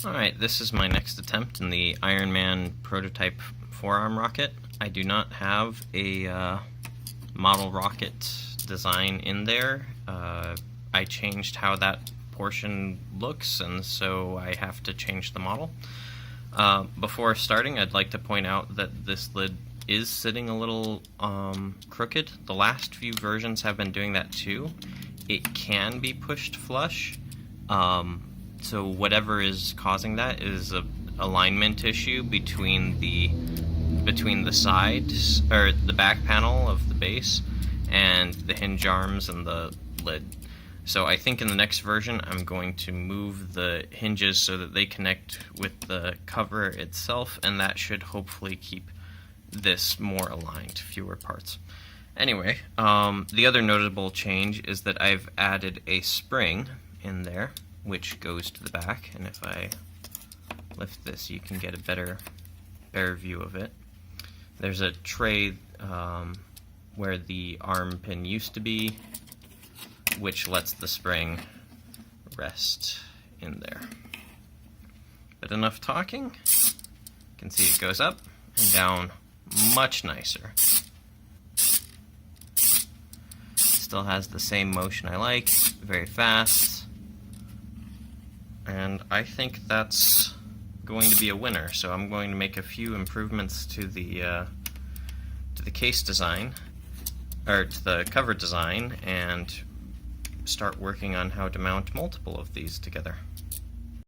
Alright, this is my next attempt in the Iron Man prototype Forearm rocket. I do not have a model rocket design in there. I changed how that portion looks, and so I have to change the model. Before starting, I'd like to point out that this lid is sitting a little crooked. The last few versions have been doing that too. It can be pushed flush. So whatever is causing that is a alignment issue between the sides, or the back panel of the base, and the hinge arms and the lid. So I think in the next version I'm going to move the hinges so that they connect with the cover itself, and that should hopefully keep this more aligned, fewer parts. Anyway, the other notable change is that I've added a spring in there, which goes to the back, and if I lift this you can get a better view of it. There's a tray where the arm pin used to be, which lets the spring rest in there. But enough talking. You can see it goes up and down much nicer. Still has the same motion I like, very fast. And I think that's going to be a winner, so I'm going to make a few improvements to the case design, or to the cover design, and start working on how to mount multiple of these together.